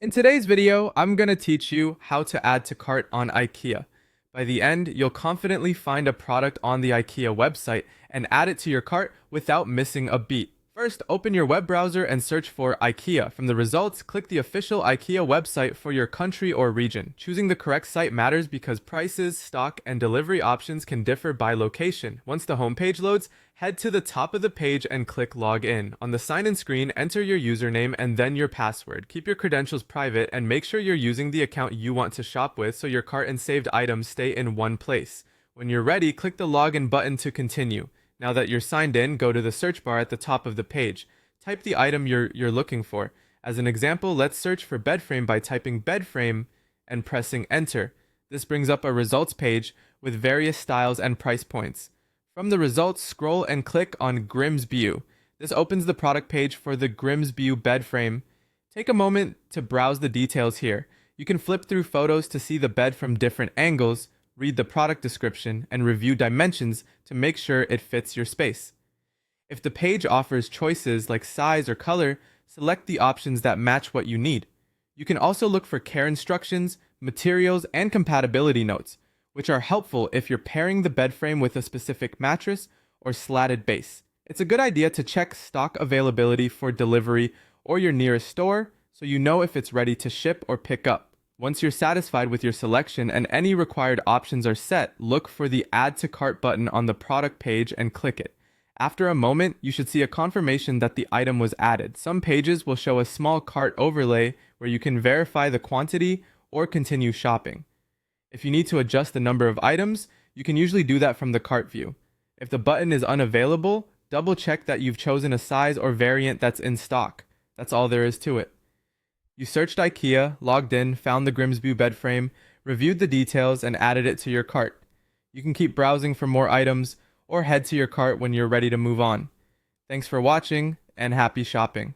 In today's video, I'm going to teach you how to add to cart on Ikea. By the end, you'll confidently find a product on the Ikea website and add it to your cart without missing a beat. First, open your web browser and search for Ikea. From the results, click the official Ikea website for your country or region. Choosing the correct site matters because prices, stock, and delivery options can differ by location. Once the homepage loads, head to the top of the page and click Log In. On the sign-in screen, enter your username and then your password. Keep your credentials private and make sure you're using the account you want to shop with so your cart and saved items stay in one place. When you're ready, click the Login button to continue. Now that you're signed in, go to the search bar at the top of the page. Type the item you're looking for. As an example, let's search for bed frame by typing bed frame and pressing enter. This brings up a results page with various styles and price points. From the results, scroll and click on Grimsby. This opens the product page for the Grimsby bed frame. Take a moment to browse the details here. You can flip through photos to see the bed from different angles, read the product description, and review dimensions to make sure it fits your space. If the page offers choices like size or color, select the options that match what you need. You can also look for care instructions, materials, and compatibility notes, which are helpful if you're pairing the bed frame with a specific mattress or slatted base. It's a good idea to check stock availability for delivery or your nearest store so you know if it's ready to ship or pick up. Once you're satisfied with your selection and any required options are set, look for the Add to Cart button on the product page and click it. After a moment, you should see a confirmation that the item was added. Some pages will show a small cart overlay where you can verify the quantity or continue shopping. If you need to adjust the number of items, you can usually do that from the cart view. If the button is unavailable, double check that you've chosen a size or variant that's in stock. That's all there is to it. You searched IKEA, logged in, found the Grimsby bed frame, reviewed the details, and added it to your cart. You can keep browsing for more items or head to your cart when you're ready to move on. Thanks for watching and happy shopping.